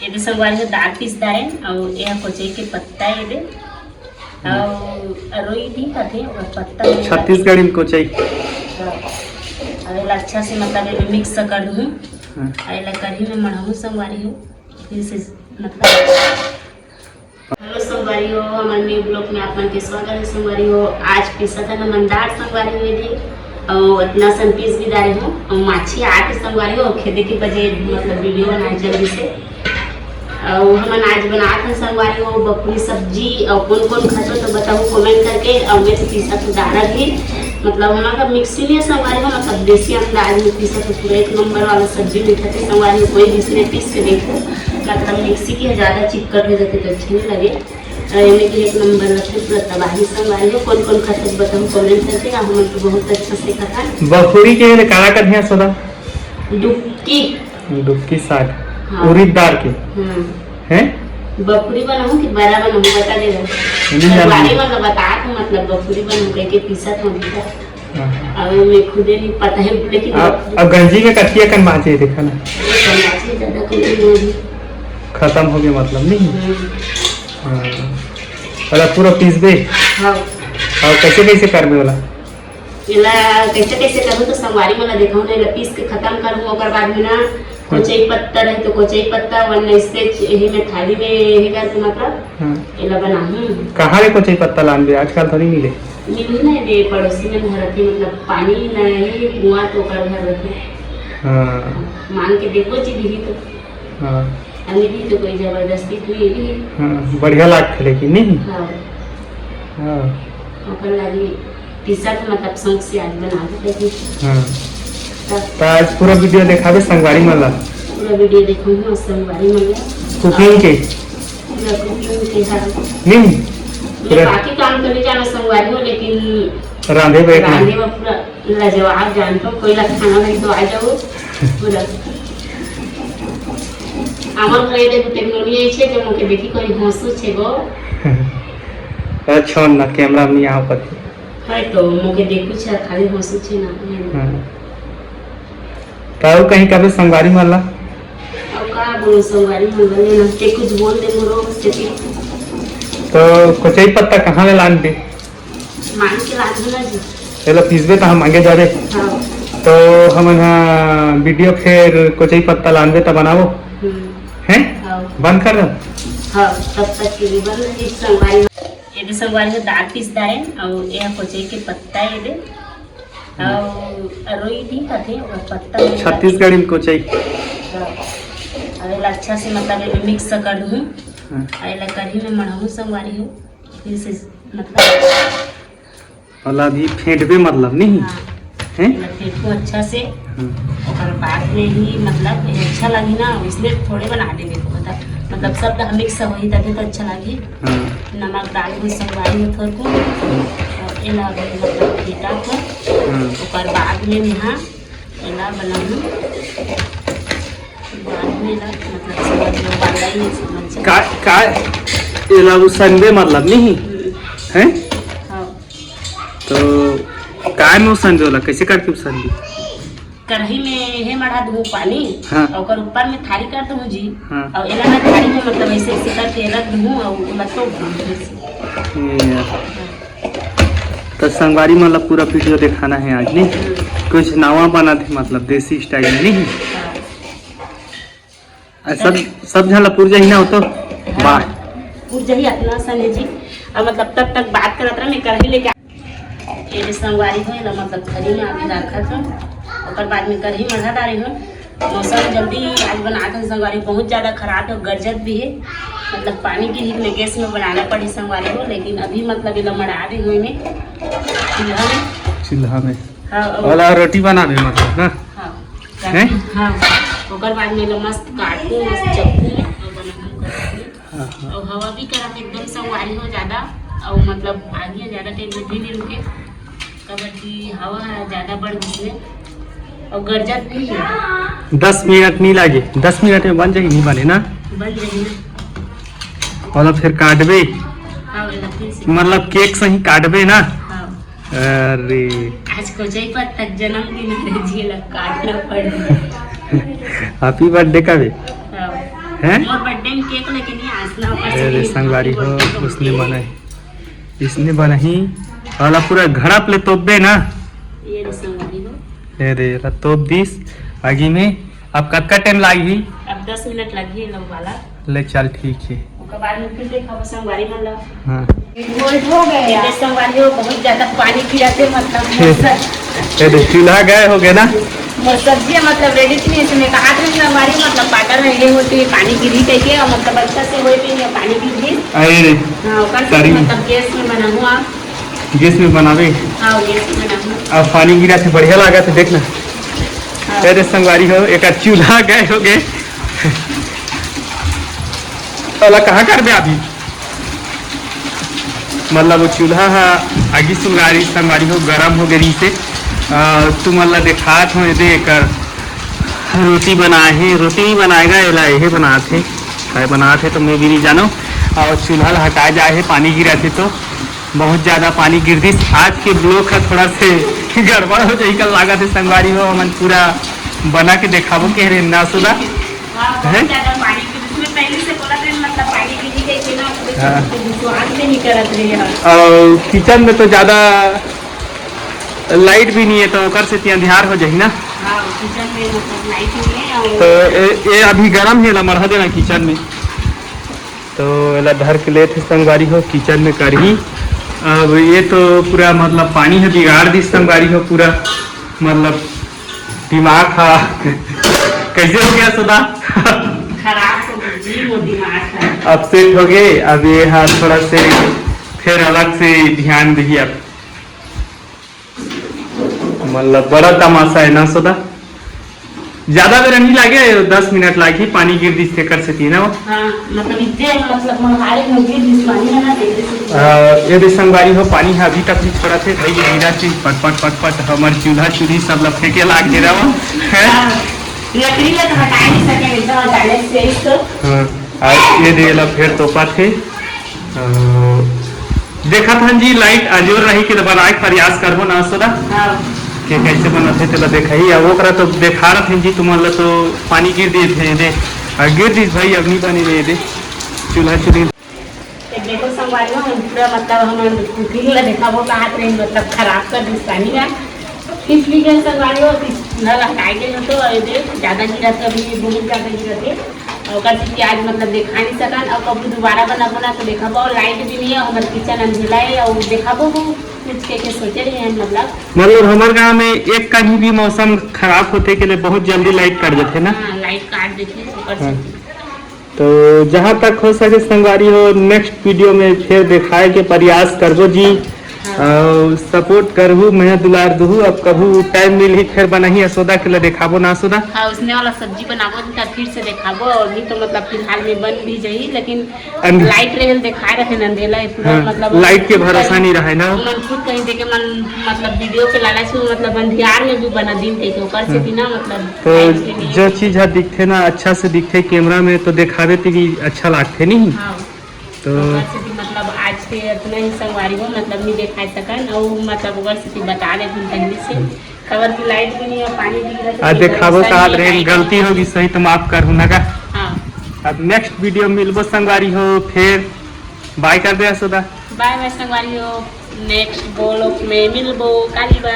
ये संगवारी हो दाल पीसदारे और यह कोचई के पत्ता ये और रोई दी खाते और पत्ता छत्तीसगढ़ी में कोचई अरे अच्छा से मतलब ये मिक्स कर दूँ अरे कढ़ी में मढ़ाऊँ संगवारी हो फिर से मतलब। हेलो संगवारी हो हमारे न्यू ब्लॉग में आप मन के स्वागत है संगवारी हो। आज पीसा था नमनदार संगवारी हुए थे और इतना सन पीस भी डाले हूँ और माछी आके संगवारी हो खेदे के बजे मतलब वीडियो बनाए जल्दी से और हम आज बनाते हैं संगवारी हो बकरी सब्जी और कौन कौन खाते तो बताओ कमेंट करके और मैं पीसा तो दाना भी मतलब हमारा मिक्सी में संगवारी हो मतलब देसी अंदाज में पीसा तो पूरा एक नंबर वाला सब्जी में खाते संगवारी कोई दूसरे पीस के देखो मतलब मिक्सी की ज़्यादा चिपकट हो जाते तो अच्छे नहीं लगे के एक नंबर रखते पूरा तबाही संगवारी हो कौन कौन खाते बताओ कमेंट करके हम तो बहुत अच्छा से खाता बकरी के काला कर दिया सोदा डुबकी साग उड़द दाल के हैं बकरी बनाऊं कि बड़ा बनाऊं बता देगा संगवारी मतलब बता तो मतलब बकरी बनाऊं के पीसा तो अब मैं खुदे नहीं पता है लेकिन अब गंजी के कटिया कर माचे देखा ना ज्यादा कोई खत्म हो गया मतलब नहीं वाला पूरा पीस दे हां और कैसे कैसे करबे वाला इला कैसे कैसे करूं तो संगवारी वाला देखो ना इला पीस के खत्म करूं ओकर बाद में ना कोचई पत्ता रहे तो कोचई पत्ता वरना इससे यही में थाली में हेगा तो मतलब इला बनाऊं कहां रे कोचई पत्ता लानबे आजकल तो नहीं मिले मिली ना दे पड़ोसी में घर रखे मतलब पानी नहीं कुआं तो कर घर रखे हां मान के देखो जी दी तो हां अभी तो कोई जबरदस्ती हुई नहीं हां बढ़िया लागत लेकिन नहीं हां हां ओकर लागी पीसा तो मतलब शौक से आज बना देते हां तो आज पूरा वीडियो दिखावे संगवारी वाला पूरा वीडियो देखूंगा संगवारी वाला कुकिंग के हां नहीं पूरा बाकी काम तो नहीं जाना संगवारी हो लेकिन रांधे में पूरा लाजवाब जानतो कोई ला खाना नहीं तो आ जाओ पूरा আমার ঘরে দেখো টেকনোলজি আছে যে মোকে দেখি করি হসু છે গো अच्छा ना कैमरा में यहाँ पर है तो मोके देखू છે खाली हसू છે ना हां काऊ कहीं कभी संगवारी वाला अब का बोल संगवारी वाला ना ते कुछ बोल दे मोरो स्थिति तो कोचई पत्ता कहां ले लान दे मान के लान ना जी चलो पीसबे तो हम आगे जाबे हां तो हम वीडियो फिर कोचई पत्ता लानबे तो बनाओ हैं बंद कर दो हां तब तक के लिए बंद है संगवारी ये संगवारी से दाल पीस दारे और यह कोचई के पत्ता ये दे और रोई दी खाते और पत्ता छत्तीसगढ़ी में कोचई अरे अच्छा से मतलब ये मिक्स कर दूं अरे कढ़ी में मढ़ाऊं संगवारी हो फिर से मतलब वाला भी फेंटबे मतलब नहीं हैं फेंटो अच्छा से और बाद में ही मतलब अच्छा लगी ना इसलिए थोड़े बना देंगे तो मतलब सब मिक्स होई तभी तो अच्छा लगे नमक डाल के संगवारी में थोड़ा को और इला मतलब पीटा को और बाद में यहाँ इला बनाऊं बाद में इला मतलब सब वाला ही समझ का इला उसनबे मतलब नहीं हैं हां तो काय में उसनबे वाला कैसे करके उसनबे कढ़ाई में हे मढ़ा दूं पानी और ऊपर में थाली कर दूं जी और एला में थाली में मतलब ऐसे ऐसे करके रख दूं और मतलब तो संगवारी मतलब पूरा वीडियो दिखाना है आज नहीं कुछ नवा बना थे मतलब देसी स्टाइल में नहीं सब झला पुर जाही ना हो तो वाह पुर जाही अपना सने जी और मतलब तक बात करत रहा मैं कढ़ाई लेके ये संगवारी हो ना मतलब थाली में आगे रखा था और बाद में कढ़ी मढ़ा डाले हूँ मौसम जल्दी आज बनाते संगवारी बहुत ज़्यादा खराब है गरजत भी है मतलब पानी की हीट में गैस में बनाना पड़ी संगवारी को लेकिन अभी मतलब ये मढ़ा रही हूँ मैं चूल्हा में हाँ वाला रोटी बना दे मतलब ना हाँ हाँ और बाद में मस्त काटू मस्त चक्कू और हवा भी करा एकदम संगवारी हो ज़्यादा और मतलब आगे ज़्यादा टाइम भी नहीं रुके कबड्डी हवा ज़्यादा बढ़ गई और गरजत भी है 10 मिनट नहीं लगे 10 मिनट में बन जाएगी नहीं बने ना बन जाएगी और फिर काटबे हाँ मतलब केक से ही काटबे ना हाँ अरे आज कोचई पत्ता जन्मदिन है जी काटना पड़ेगा हैप्पी बर्थडे का भी हाँ हैं? मोर बर्थडे में केक लेके नहीं आज ना ओकर से अरे नहीं, संगवारी हो birthday को उसने केक। बनाई, इसने बनाई वाला पूरा घड़ा पे तोप ना। ये रे संगवारी हो। अरे तोप दिस आगे में अब कब का टाइम लागी? अब 10 मिनट लगी है लोग वाला। ले चल ठीक है। ओकर बाद में फिर देखा संगवारी मन ला हाँ हो गए यार संगवारी हो, बहुत ज्यादा पानी पियाते मतलब अरे चूल्हा गए हो गए ना। मोर सब्जी मतलब रेडी थी, इसमें कहा था संगवारी मतलब पाटर में ये होती है पानी गिरी करके और मतलब अच्छा से होए पे पानी गिरी। अरे हाँ ओकर से सॉरी। मतलब गैस में बना हुआ। गैस में बनावे हाँ गैस में बना हुआ। अब पानी गिरा थे बढ़िया लगा था देखना। हाँ। अरे संगवारी हो एक चूल्हा गए हो गए वाला कहाँ कर दे अभी मतलब वो चूल्हा आगे सुंगारी संगवारी हो गरम हो गई से तुम मतलब दिखात हो देख रोटी बनाए हैं, रोटी नहीं बनाएगा एला यही बनाते क्या बनाते तो मैं भी नहीं जानो। और चूल्हा हटाया जाए है पानी गिरा थे तो बहुत ज़्यादा पानी गिर दी। आज के ब्लॉक का थोड़ा से गड़बड़ हो जाए कल लागत है संगवारी हो मन पूरा बना के दिखाबो के रे ना सुधा हाँ, बहुत ज्यादा पानी गिरी, इसमें पहले से बोला था मतलब पानी गिरी करके ना हाँ। विश्वास से नहीं करत रही है। और किचन में तो ज़्यादा लाइट भी नहीं है तो ओकर से ત્યાં ध्यान हो जाए ना। हाँ किचन में मतलब लाइट नहीं है तो और ये अभी गरम है ला मढ़ा देना किचन में तो एला धर के ले थे संगवारी हो किचन में करही। अब ये तो पूरा मतलब पानी है बिगाड़ दी संगवारी हो पूरा मतलब दिमाग हा कैसे हो गया सदा खराब हो गई वो दिमाग है। अपसेट हो गए। अब ये हाँ थोड़ा से फिर अलग से ध्यान दी अब मतलब बड़ा तमाशा है ना सदा। ज्यादा देर नहीं लागे 10 मिनट लागी पानी गिर दी से कर सकती है ना वो। हाँ मतलब इतने मतलब हमारे में गिर जिस पानी है ना देखते ये भी संगवारी हो पानी है अभी तक भी छोड़ा थे भाई गिरा चीज पट पट पट पट हमार चूल्हा चूल्ही सब लग फेंके लाग दे रहा है। लकड़ी में तो हटा नहीं सके एकदम डाले से इसको। आज ये देला फिर तोपा थे देखा था जी लाइट अजोर रही कि बनाए प्रयास करबो ना सदा हाँ कि कैसे बनते थे देखा ही वो करा तो देखा रहे थे जी तुम्हारा तो पानी गिर दिए थे दे गिर दी भाई अग्नि बनी रहे दे चूल्हा चूल्ही। देखो संगवारी हो हम पूरा मतलब हम कुकिंग ला देखा वो कहा ट्रेन मतलब खराब कर दी पानी का इसलिए संगवारी हो नल हटाई गए तो ज्यादा गिरा था अभी बहुत ज्यादा गिरा थे और आज मतलब देखा नहीं सकन और कभी दोबारा बनाबो ना तो देखा लाइट भी नहीं है हमारे किचन अंधेला है और देखा कुछ के सोचे रहे हैं मतलब हमारे गाँव में एक कहीं भी मौसम खराब होते के लिए बहुत जल्दी लाइट कट जाते ना। हाँ, लाइट काट देती है हाँ। तो जहाँ तक हो सके संगवारी हो नेक्स्ट वीडियो में फिर दिखाए के प्रयास करबो जी। सपोर्ट करहु मैं दुलार दूँ अब कभू टाइम मिली फिर बनाही सोदा के लिए दिखाबो ना सोदा। हाँ उसने वाला सब्जी बनाबो तो फिर से दिखाबो और नहीं तो मतलब फिलहाल में बन भी जाई लेकिन लाइट रेल दिखा रहे हैं अंधेला है पूरा हाँ, मतलब लाइट के भरोसा नहीं रहा है ना। मन खुद कहीं देखे मन मतलब वीडियो पे लाला से मतलब अंधियार में भी बना दिन के ऊपर से बिना मतलब तो light के लिए। जो चीज दिखते ना अच्छा से दिखते कैमरा में तो दिखावे थे अच्छा लगते नहीं। हाँ तो ओकर से भी मतलब आज के इतना ही संगवारी हो मतलब नहीं दिखा सकन और मतलब ओकर से भी बता दे पहले से खबर की लाइट भी नहीं है पानी भी गिरा आज दिखाबो का रहे गलती होगी सही तो माफ करहु ना का। हाँ अब नेक्स्ट वीडियो मिलबो संगवारी हो फिर बाय कर दे सोदा। बाय बाय संगवारी हो नेक्स्ट ब्लॉग में मिलबो काली बाय।